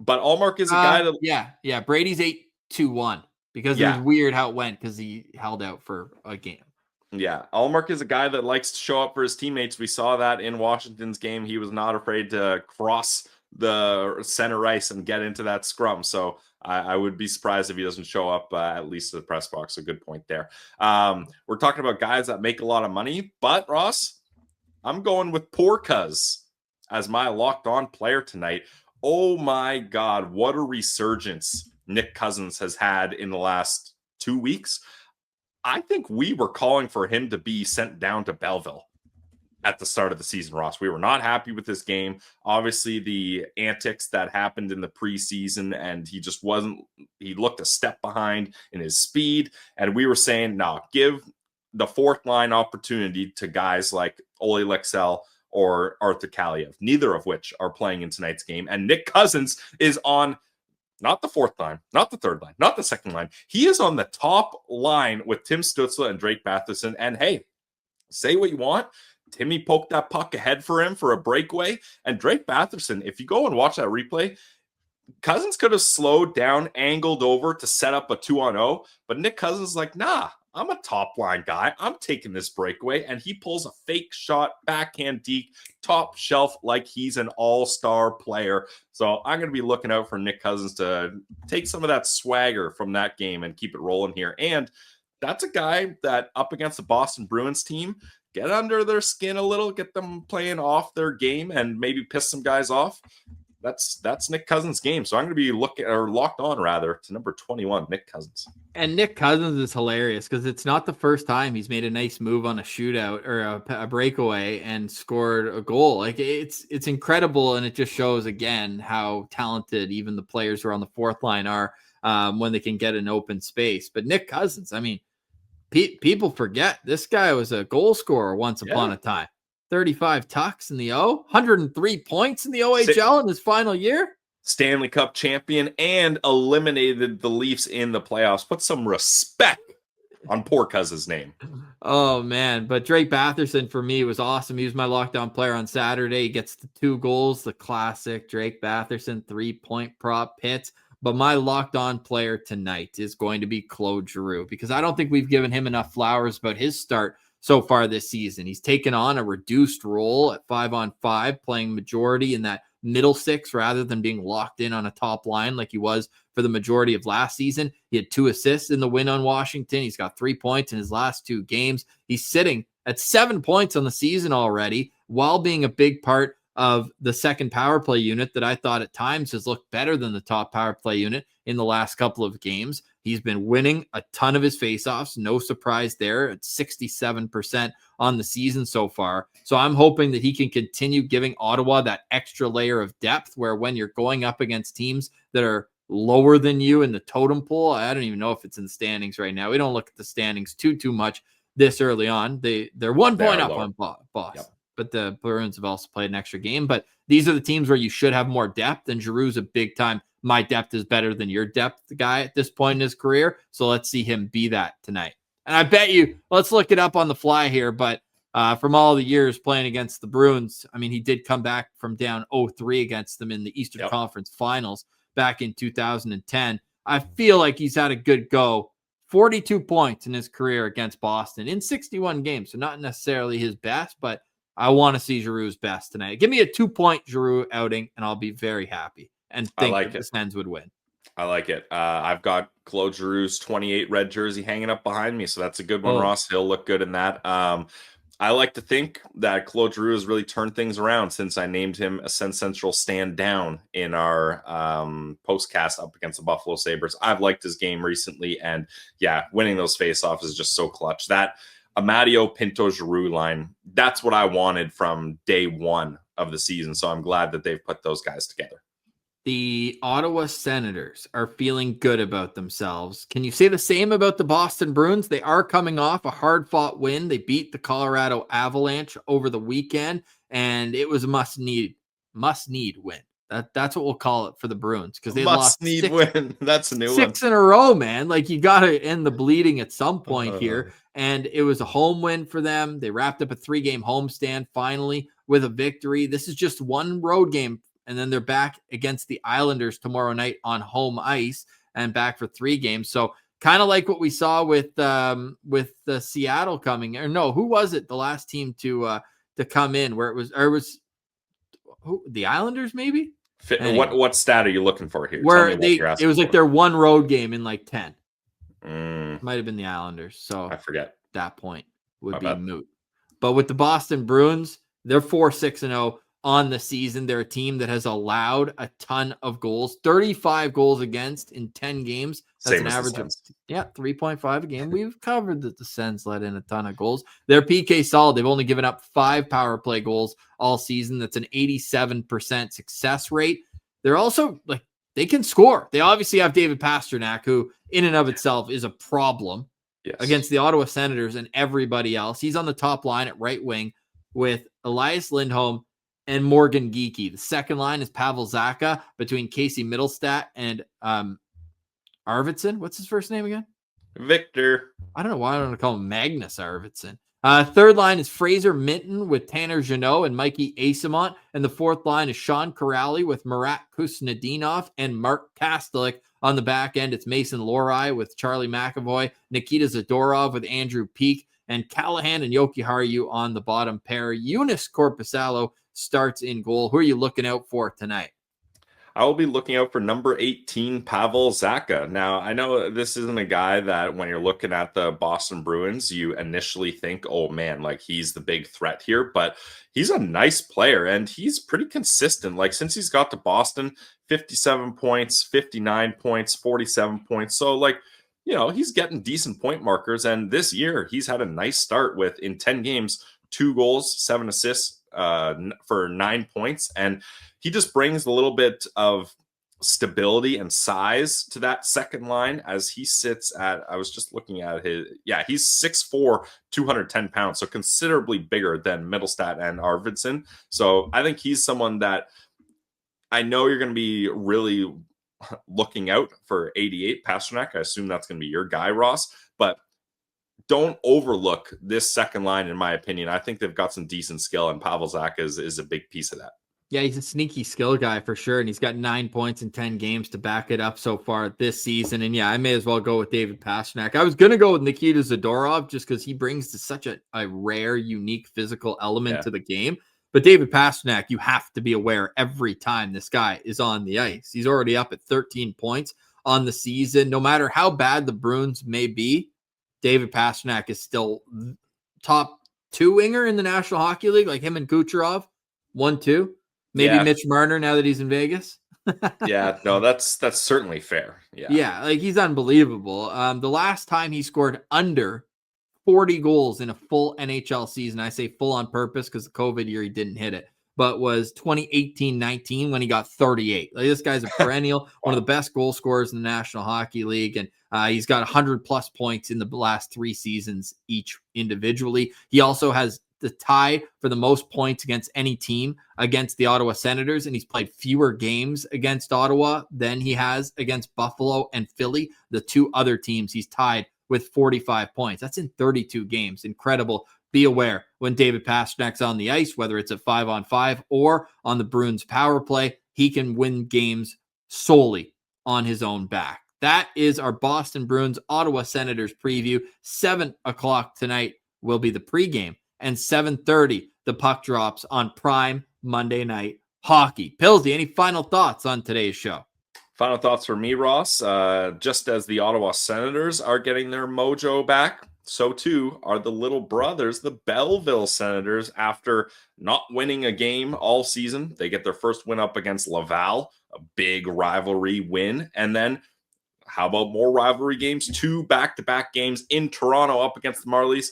But Ullmark is a guy that yeah. Brady's 821 because it was weird how it went because he held out for a game. Yeah, Ullmark is a guy that likes to show up for his teammates. We saw that in Washington's game. He was not afraid to cross the center ice and get into that scrum. So I would be surprised if he doesn't show up at least at the press box. A good point there. We're talking about guys that make a lot of money, but Ross, I'm going with Poor Cuz as my locked on player tonight. Oh my God, what a resurgence Nick Cozens has had in the last 2 weeks. I think we were calling for him to be sent down to Belleville at the start of the season, Ross. We were not happy with this game. Obviously, the antics that happened in the preseason, and he looked a step behind in his speed. And we were saying, no, give the fourth line opportunity to guys like Ole Lexell or Arthur Kaliev, neither of which are playing in tonight's game. And Nick Cozens is on not the fourth line, not the third line, not the second line. He is on the top line with Tim Stützle and Drake Batherson. And hey, say what you want. Timmy poked that puck ahead for him for a breakaway. And Drake Batherson, if you go and watch that replay, Cozens could have slowed down, angled over to set up a 2-on-0. But Nick Cozens is like, nah, I'm a top line guy. I'm taking this breakaway. And he pulls a fake shot, backhand deke, top shelf like he's an all-star player. So I'm going to be looking out for Nick Cozens to take some of that swagger from that game and keep it rolling here. And that's a guy that up against the Boston Bruins team, get under their skin a little, get them playing off their game and maybe piss some guys off. That's Nick Cozens' game. So I'm going to be locked on to number 21, Nick Cozens. And Nick Cozens is hilarious because it's not the first time he's made a nice move on a shootout or a breakaway and scored a goal. Like it's incredible, and it just shows again how talented even the players who are on the fourth line are when they can get an open space. But Nick Cozens, I mean, people forget this guy was a goal scorer once upon a time. 35 tucks in the 103 points in the OHL in his final year. Stanley Cup champion and eliminated the Leafs in the playoffs. Put some respect on Poor Cuz's name. Oh, man. But Drake Batherson, for me, was awesome. He was my lockdown player on Saturday. He gets the 2 goals, the classic Drake Batherson 3-point prop hits. But my locked on player tonight is going to be Claude Giroux because I don't think we've given him enough flowers about his start so far this season. He's taken on a reduced role at 5-on-5, playing majority in that middle six rather than being locked in on a top line like he was for the majority of last season. He had 2 assists in the win on Washington. He's got 3 points in his last 2 games. He's sitting at 7 points on the season already while being a big part of the second power play unit that I thought at times has looked better than the top power play unit in the last couple of games. He's been winning a ton of his faceoffs. No surprise there at 67% on the season so far. So I'm hoping that he can continue giving Ottawa that extra layer of depth where when you're going up against teams that are lower than you in the totem pole, I don't even know if it's in the standings right now. We don't look at the standings too much this early on. They're 1 point up on Boston. Yep. But the Bruins have also played an extra game. But these are the teams where you should have more depth, and Giroux's a big time. My depth is better than your depth guy at this point in his career. So let's see him be that tonight. And I bet you, let's look it up on the fly here, but from all the years playing against the Bruins, I mean, he did come back from down 0-3 against them in the Eastern Conference Finals back in 2010. I feel like he's had a good go. 42 points in his career against Boston in 61 games. So not necessarily his best, but I want to see Giroux's best tonight. Give me a 2-point Giroux outing, and I'll be very happy and think that the Sens would win. I like it. I've got Claude Giroux's 28 red jersey hanging up behind me, so that's a good one, Oh. Ross. He'll look good in that. I like to think that Claude Giroux has really turned things around since I named him a Sens Central stand down in our postcast up against the Buffalo Sabres. I've liked his game recently, and yeah, winning those faceoffs is just so clutch. That Amadio Pinto Giroux line, that's what I wanted from day one of the season, so I'm glad that they've put those guys together. The Ottawa Senators are feeling good about themselves. Can you say the same about the Boston Bruins? They are coming off a hard-fought win. They beat the Colorado Avalanche over the weekend, and it was a must-need win. That's what we'll call it for the Bruins, because they lost win. That's a new six in a row, man. Like, you got to end the bleeding at some point here, and it was a home win for them. They wrapped up a 3-game homestand finally with a victory. This is just one road game, and then they're back against the Islanders tomorrow night on home ice and back for 3 games. So kind of like what we saw with the Seattle coming, or no, who was it? The last team to come in where it was the Islanders, maybe? Anyway, what stat are you looking for here? Where it was like their one road game in like 10. Might have been the Islanders. So I forget. That point would be moot. But with the Boston Bruins, they're 4-6-0 on the season. They're a team that has allowed a ton of goals, 35 goals against in 10 games. That's Same an average of 3.5 a game. We've covered that the Sens let in a ton of goals. They're PK solid. They've only given up 5 power play goals all season. That's an 87% success rate. They're also like, they can score. They obviously have David Pastrnak, who in and of itself is a problem against the Ottawa Senators and everybody else. He's on the top line at right wing with Elias Lindholm and Morgan Geekie. The second line is Pavel Zacha between Casey Middlestat and Arvidsson. What's his first name again? Victor. I don't know why I don't want to call him Magnus Arvidsson. Third line is Fraser Minton with Tanner Jeannot and Mikey Asimont. And the fourth line is Sean Corrali with Marat Kusnedinov and Mark Kastelik. On the back end, it's Mason Lohrei with Charlie McAvoy, Nikita Zadorov with Andrew Peak, and Callahan and Yoki Haru on the bottom pair. Eunice Korpisalo starts in goal. Who are you looking out for tonight? I will be looking out for number 18, Pavel Zacha. Now, I know this isn't a guy that when you're looking at the Boston Bruins, you initially think, oh man, like he's the big threat here, but he's a nice player and he's pretty consistent. Like since he's got to Boston, 57 points, 59 points, 47 points. So like, you know, he's getting decent point markers. And this year he's had a nice start with in 10 games, 2 goals, 7 assists for 9 points. And he just brings a little bit of stability and size to that second line as he sits at, I was just looking at he's 6'4", 210 pounds. So considerably bigger than Middlestat and Arvidsson. So I think he's someone that I know you're going to be really looking out for 88 Pastrnak. I assume that's going to be your guy, Ross, but don't overlook this second line. In my opinion, I think they've got some decent skill and Pavel Zacha is a big piece of that. Yeah, he's a sneaky skill guy for sure, and he's got 9 points in 10 games to back it up so far this season. And yeah, I may as well go with David Pastrnak. I was going to go with Nikita Zadorov just because he brings to such a rare, unique physical element to the game. But David Pastrnak, you have to be aware every time this guy is on the ice. He's already up at 13 points on the season. No matter how bad the Bruins may be, David Pastrnak is still top 2 winger in the National Hockey League, like him and Kucherov, 1-2. Maybe Mitch Marner now that he's in Vegas. No, that's certainly fair. Yeah, like he's unbelievable. The last time he scored under 40 goals in a full NHL season, I say full on purpose because the COVID year he didn't hit it, but was 2018-19 when he got 38. Like this guy's a perennial, one of the best goal scorers in the National Hockey League, and he's got 100 plus points in the last 3 seasons each individually. He also has the tie for the most points against any team against the Ottawa Senators, and he's played fewer games against Ottawa than he has against Buffalo and Philly, the 2 other teams he's tied with 45 points. That's in 32 games. Incredible. Be aware when David Pasternak's on the ice, whether it's a 5-on-5 or on the Bruins power play, he can win games solely on his own back. That is our Boston Bruins Ottawa Senators preview. 7 o'clock tonight will be the pregame, and 7:30 the puck drops on Prime Monday Night Hockey. Pillsy, any final thoughts on today's show? Final thoughts for me, Ross. Just as the Ottawa Senators are getting their mojo back, so too are the little brothers, the Belleville Senators. After not winning a game all season, they get their first win up against Laval, a big rivalry win. And then how about more rivalry games? 2 back-to-back games in Toronto up against the Marlies.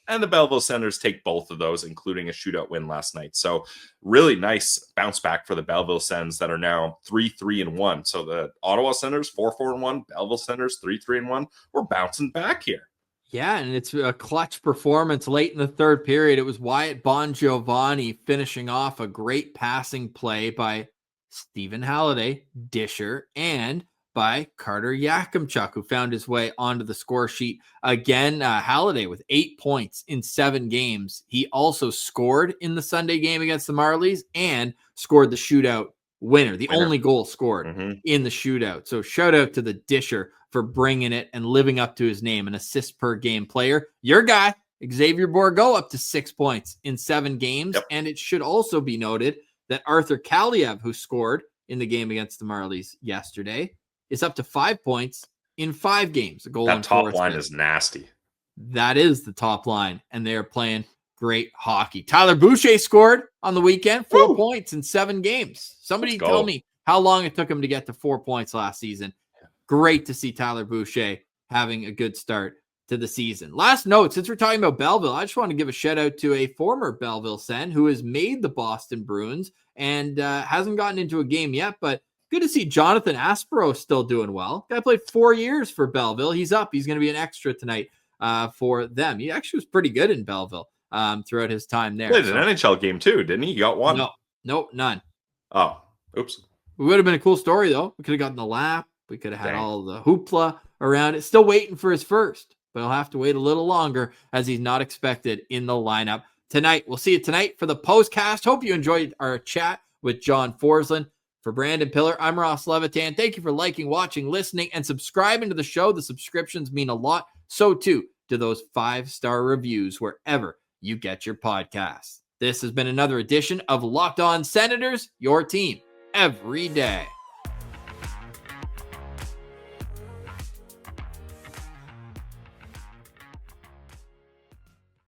And the Belleville Senators take both of those, including a shootout win last night. So really nice bounce back for the Belleville Sens that are now 3-3-1. So the Ottawa Senators 4-4-1, Belleville Senators 3-3-1. We're bouncing back here. Yeah, and it's a clutch performance late in the third period. It was Wyatt Bongiovanni finishing off a great passing play by Stephen Halliday, Disher, and by Carter Yakimchuk, who found his way onto the score sheet. Again, Halliday with 8 points in 7 games. He also scored in the Sunday game against the Marlies and scored the shootout winner, the only goal scored in the shootout. So shout out to the Disher for bringing it and living up to his name, an assist per game player. Your guy, Xavier Bourgault, up to 6 points in 7 games. Yep. And it should also be noted that Arthur Kaliev, who scored in the game against the Marlies yesterday, is up to 5 points in 5 games. A goal that on top line is nasty. That is the top line, and they are playing great hockey. Tyler Boucher scored on the weekend, 4 points in 7 games. Somebody tell me how long it took him to get to 4 points last season. Great to see Tyler Boucher having a good start to the season. Last note, since we're talking about Belleville, I just want to give a shout out to a former Belleville Sen who has made the Boston Bruins and hasn't gotten into a game yet, but good to see Jonathan Aspero still doing well. Guy played 4 years for Belleville. He's up. He's going to be an extra tonight for them. He actually was pretty good in Belleville throughout his time there. Played an NHL game too, didn't he? He got one. No, none. Oh, oops. It would have been a cool story, though. We could have gotten the lap. We could have had all the hoopla around it. Still waiting for his first, but he'll have to wait a little longer as he's not expected in the lineup tonight. We'll see you tonight for the postcast. Hope you enjoyed our chat with John Forslund. For Brandon Piller, I'm Ross Levitan. Thank you for liking, watching, listening, and subscribing to the show. The subscriptions mean a lot. So, too, do those 5-star reviews wherever you get your podcasts. This has been another edition of Locked On Senators, your team every day.